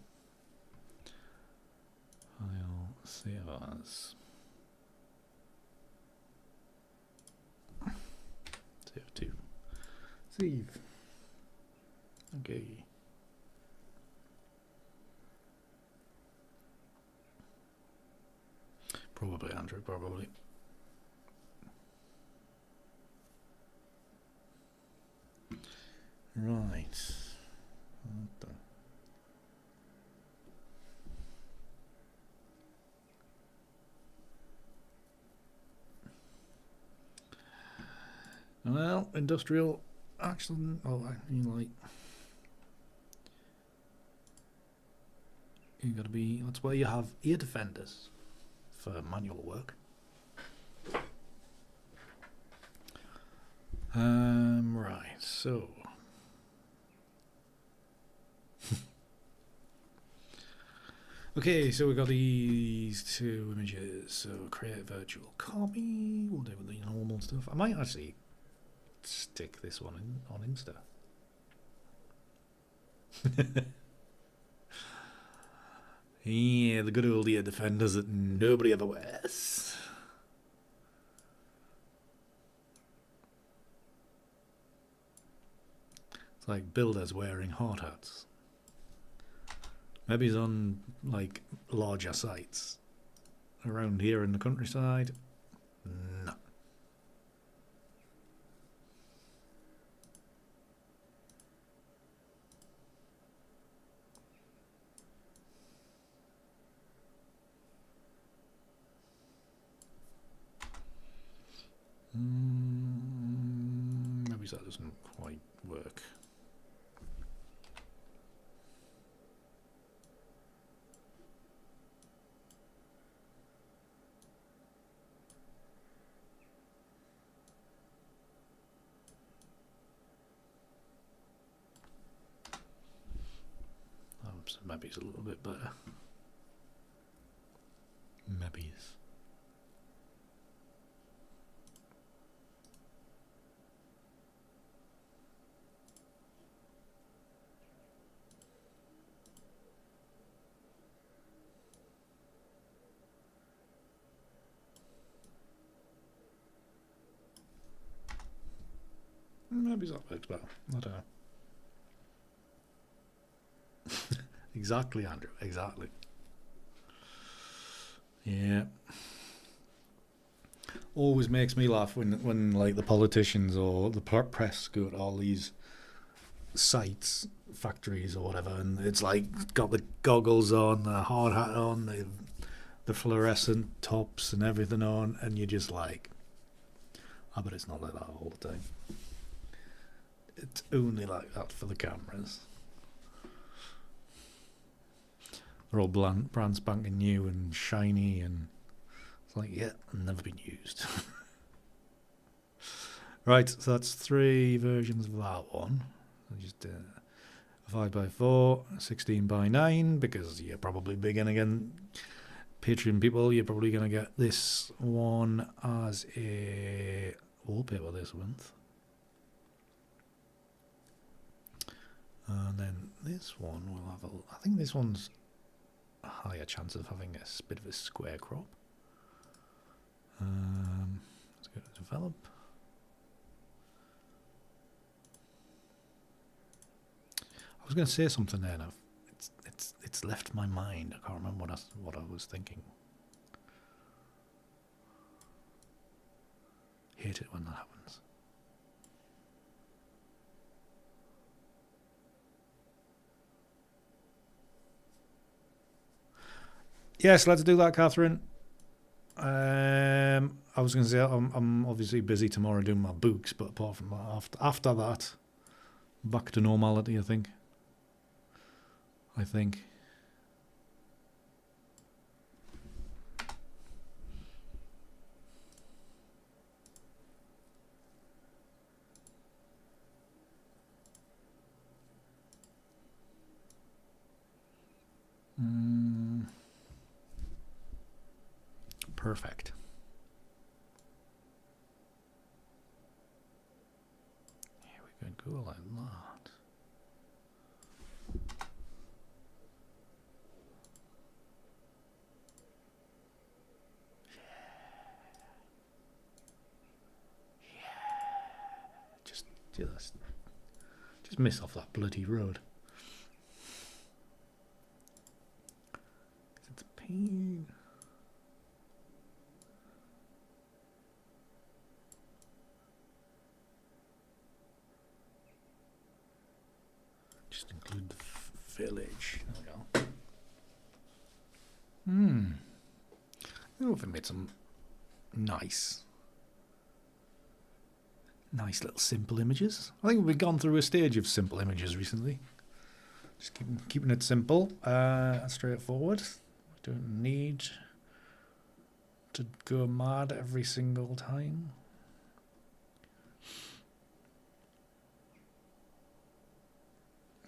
File, save as. Save to. Save. Okay. Probably, Andrew, probably. Right. What the? Well, industrial accident. Oh, I mean, like, you gotta be. That's where you have ear defenders for manual work. Right, so okay, so we've got these two images. So create a virtual copy. We'll do the normal stuff. I might actually stick this one in on Insta. Yeah, the good old ear defenders that nobody ever wears. It's like builders wearing hard hats. Maybe it's on like larger sites. Around here in the countryside, no. Maybe that doesn't quite work. maybe it's a little bit better. Maybe. Maybe that works better. I don't know. Exactly, Andrew. Exactly. Yeah. Always makes me laugh when like the politicians or the press go to all these sites, factories or whatever, and it's like got the goggles on, the hard hat on, the fluorescent tops and everything on, and you're just like, I bet it's not like that all the time. It's only like that for the cameras. They're all brand spanking new and shiny, and it's like, yeah, never been used. Right, so that's 3 versions of that one. I'll just 5x4, 16x9, because you're probably big, and again, Patreon people, you're probably going to get this one as a wallpaper this month. And then this one will have I think this one's a higher chance of having a bit of a square crop. Let's go to develop. I was going to say something there now. It's left my mind. I can't remember what I was thinking. Hate it when that happens. Yes, let's do that, Catherine. I was going to say I'm obviously busy tomorrow doing my books, but apart from that, after that, back to normality. I think. Perfect. Here we can go like that. Yeah. Just miss off that bloody road. It's a pain. Just include the village. There we go. I don't know if I made some nice little simple images. I think we've gone through a stage of simple images recently. Just keeping it simple, straightforward. We don't need to go mad every single time.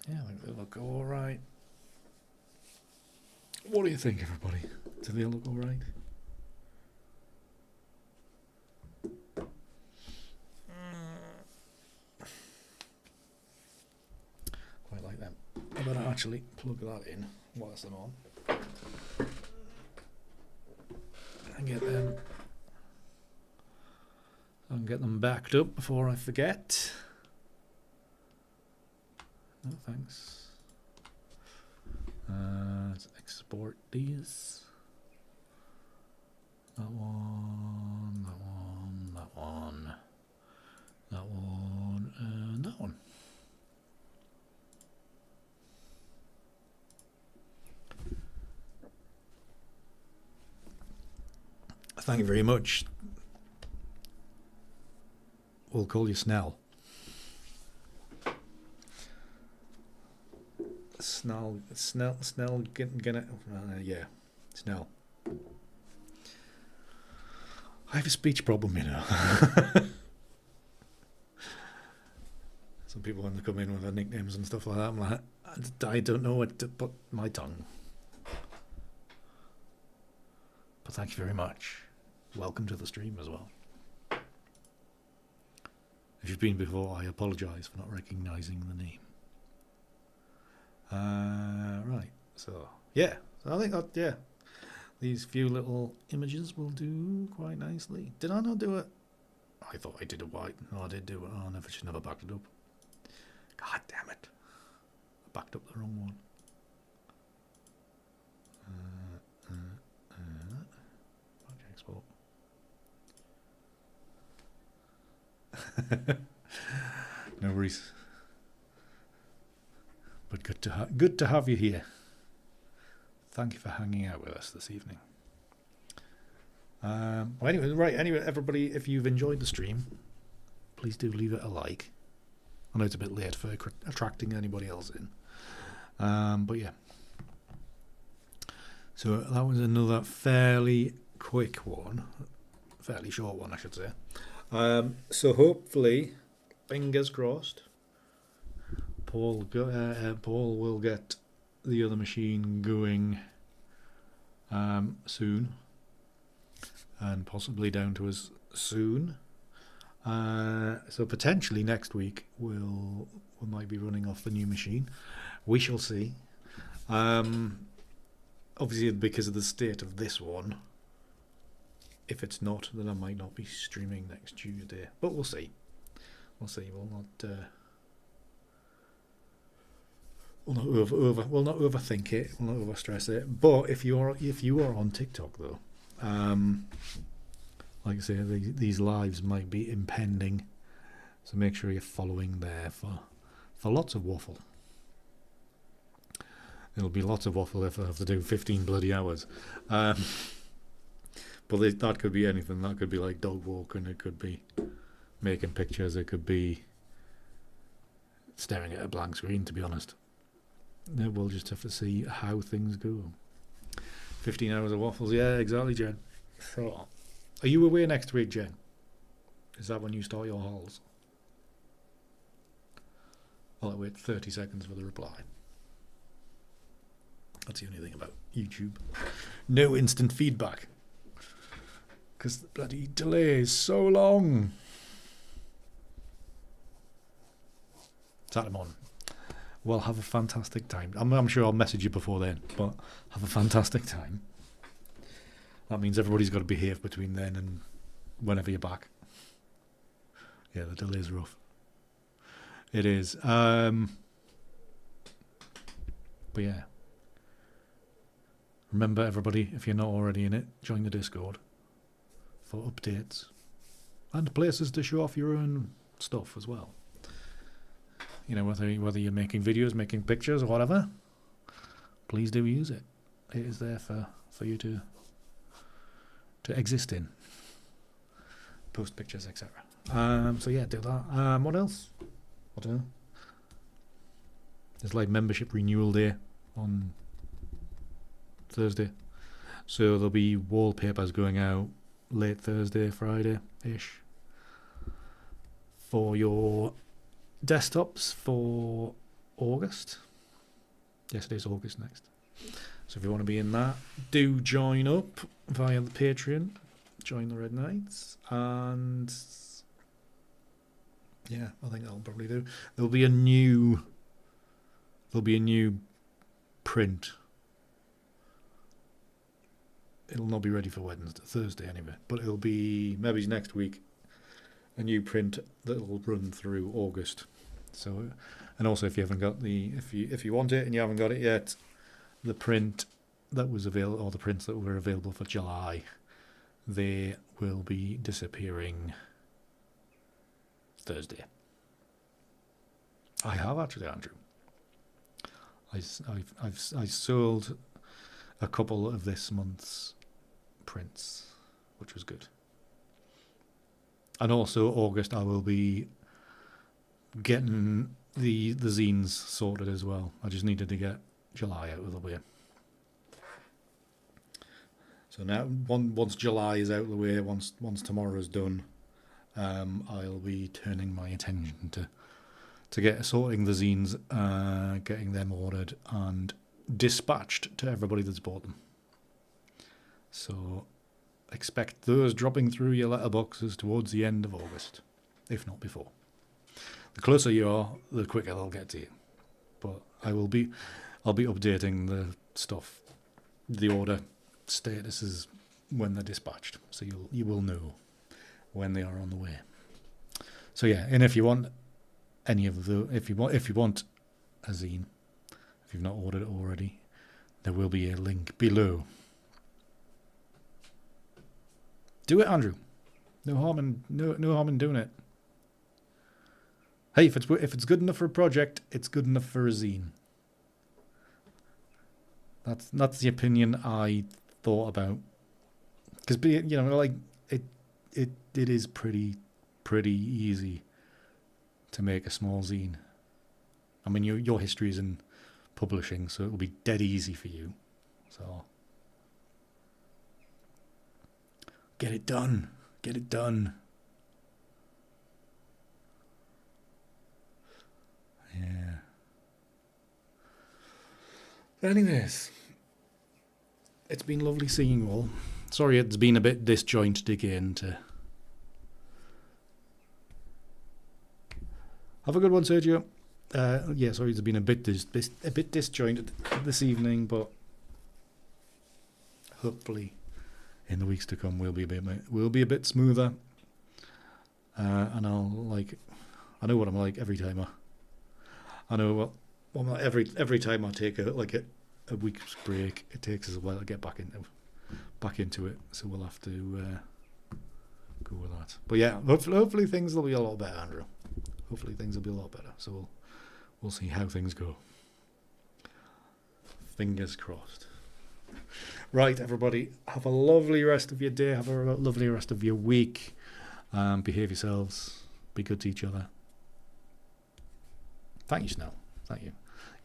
Yeah, I think they look all right. What do you think, everybody? Do they look all right? Quite like them. I'm going to actually plug that in whilst I'm on. And get them backed up before I forget. No thanks. Let's export these. That one, that one, that one, that one, and that one. Thank you very much. We'll call you Snell. Snell, get it. Yeah, Snell. I have a speech problem, you know. Some people when they come in with their nicknames and stuff like that, I'm like, I don't know what to put my tongue. But thank you very much. Welcome to the stream as well. If you've been before, I apologise for not recognising the name. Right, so yeah, so I think that, yeah, these few little images will do quite nicely. Did I not do it? I thought I did it white. No, I did do it. Oh, I just never backed it up. God damn it. I backed up the wrong one. Export. No worries. But good to have you here. Thank you for hanging out with us this evening. Well, anyway, everybody, if you've enjoyed the stream, please do leave it a like. I know it's a bit late for attracting anybody else in. But yeah. So that was another fairly quick one. Fairly short one, I should say. So hopefully, fingers crossed, Paul will get the other machine going soon. And possibly down to us soon. So potentially next week we might be running off the new machine. We shall see. Obviously, because of the state of this one, if it's not, then I might not be streaming next Tuesday. But we'll see. We'll see. We'll not overthink it. We'll not overstress it. But if you are on TikTok though. Like I say, these lives might be impending, so make sure you're following there for lots of waffle. It'll be lots of waffle if I have to do 15 bloody hours. But that could be anything. That could be like dog walking. It could be making pictures. It could be staring at a blank screen. To be honest, we'll just have to see how things go. 15 hours of waffles, yeah, exactly, Jen. So, are you away next week, Jen? Is that when you start your hauls? I'll wait 30 seconds for the reply. That's the only thing about YouTube. No instant feedback. Because the bloody delay is so long. Saturday morning. Well, have a fantastic time. I'm sure I'll message you before then, but have a fantastic time. That means everybody's got to behave between then and whenever you're back. Yeah, the delay's rough. It is. But yeah. Remember, everybody, if you're not already in it, join the Discord for updates and places to show off your own stuff as well. You know, whether you're making videos, making pictures, or whatever, please do use it. It is there for you to exist in. Post pictures, etc. So yeah, do that. What else? I don't know. There's like membership renewal day on Thursday, so there'll be wallpapers going out late Thursday, Friday-ish for your desktops for August. Yes, it is August next. So if you want to be in that, do join up via the Patreon. Join the Red Knights, and yeah, I think that'll probably do. There'll be a new print. It'll not be ready for Thursday anyway, but it'll be maybe next week. A new print that'll run through August. So, and also if you haven't got if you want it and you haven't got it yet, the print that was available, or the prints that were available for July, they will be disappearing Thursday. I have actually, Andrew. I sold a couple of this month's prints, which was good. And also August, I will be getting the zines sorted as well. I just needed to get July out of the way. So now, once July is out of the way, once tomorrow's done, I'll be turning my attention to to get sorting the zines, getting them ordered and dispatched to everybody that's bought them. So expect those dropping through your letterboxes towards the end of August, if not before. The closer you are, the quicker they'll get to you. But I'll be updating the stuff, the order statuses when they're dispatched, so you will know when they are on the way. So yeah, and if you want any of the, if you want a zine, if you've not ordered it already, there will be a link below. Do it, Andrew. No harm in doing it. Hey, if it's good enough for a project, it's good enough for a zine. That's the opinion I thought about, because like it is pretty easy to make a small zine. I mean, your history is in publishing, so it will be dead easy for you. So get it done. Get it done. Yeah. Anyways, it's been lovely seeing you all. Sorry it's been a bit disjointed again. Have a good one, Sergio. Yeah, sorry it's been a bit disjointed this evening, but hopefully in the weeks to come we'll be a bit smoother. And I know what I'm like every time every time I take a week's break, it takes us a while to get back into it. So we'll have to go with that. But yeah, hopefully things will be a lot better, Andrew. Hopefully things will be a lot better. So we'll see how things go. Fingers crossed. Right, everybody, have a lovely rest of your day. Have a lovely rest of your week. Behave yourselves. Be good to each other. Thank you, Snell. Thank you.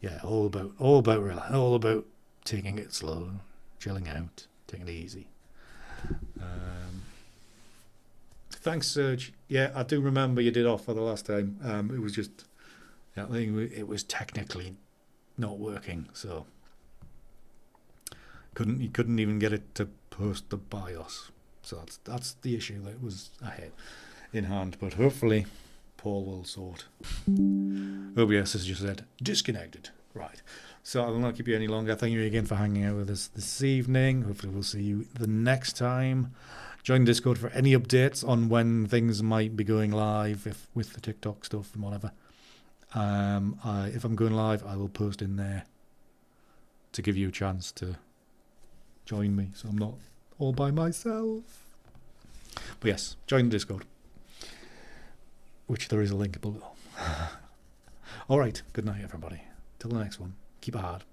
Yeah, all about taking it slow, chilling out, taking it easy. Thanks, Serge. Yeah, I do remember you did offer the last time. It was just, I think it was technically not working, so you couldn't even get it to post the BIOS. So that's the issue that was in hand. But hopefully Paul will sort. OBS has just said disconnected. Right. So I will not keep you any longer. Thank you again for hanging out with us this evening. Hopefully we'll see you the next time. Join Discord for any updates on when things might be going live, with the TikTok stuff and whatever. If I'm going live, I will post in there to give you a chance to join me, so I'm not all by myself. But yes, join the Discord, which there is a link below. All right, good night, everybody. Till the next one. Keep it hard.